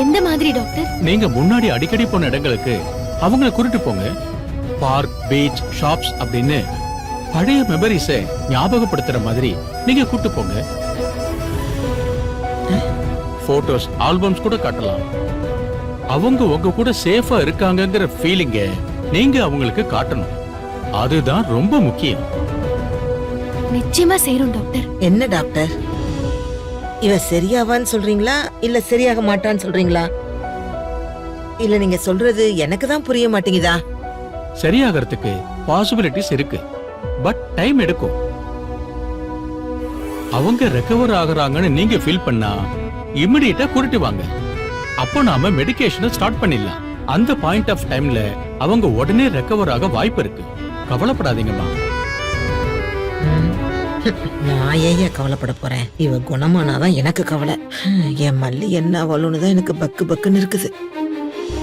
எந்த மாதிரி டாக்டர்? நீங்க முன்னாடி அடிக்கடி போன இடங்களுக்கு அவங்கள கூட்டிட்டு போங்க. பார்க், பீச், ஷாப்ஸ் அப்படின்னு பழைய மெமரிஸை ஞாபகப்படுத்துற மாதிரி நீங்க கூட்டு போங்க. போட்டோஸ், ஆல்பம்ஸ் கூட காட்டலாம். அவங்க உங்க கூட சேஃபா இருக்காங்கங்கிற ஃபீலிங்க நீங்க அவங்களுக்கு காட்டணும். அதுதான் ரொம்ப முக்கியம். நிச்சயமா செய்றோம் டாக்டர். என்ன டாக்டர், இவ சரியாவான்னு சொல்றீங்களா இல்ல சரியாக மாட்டான்னு சொல்றீங்களா? இல்ல நீங்க சொல்றது எனக்கு தான் புரிய மாட்டேங்குதா? சரியாகிறதுக்கு பாசிபிலிட்டிஸ் இருக்கு, பட் டைம் எடுக்கும். அவங்க ரெக்கவர் ஆகுறாங்கன்னு நீங்க ஃபீல் பண்ணா இமிடியேட்டா கூட்டிட்டு வாங்க. அப்போ நாம மெடிகேஷனை ஸ்டார்ட் பண்ணிடலாம். அந்த பாயிண்ட் ஆஃப் டைம்ல அவங்க உடனே ரெக்கவர் ஆக வாய்ப்பு இருக்கு. கவலைப்படாதீங்கம்மா. நான் ஏன் கவலைப்பட போறேன்? இவ குணமானாதான் எனக்கு கவலை. என் மல்லி என்ன அவளுன்னு தான் எனக்கு பக்கு பக்குன்னு இருக்குது.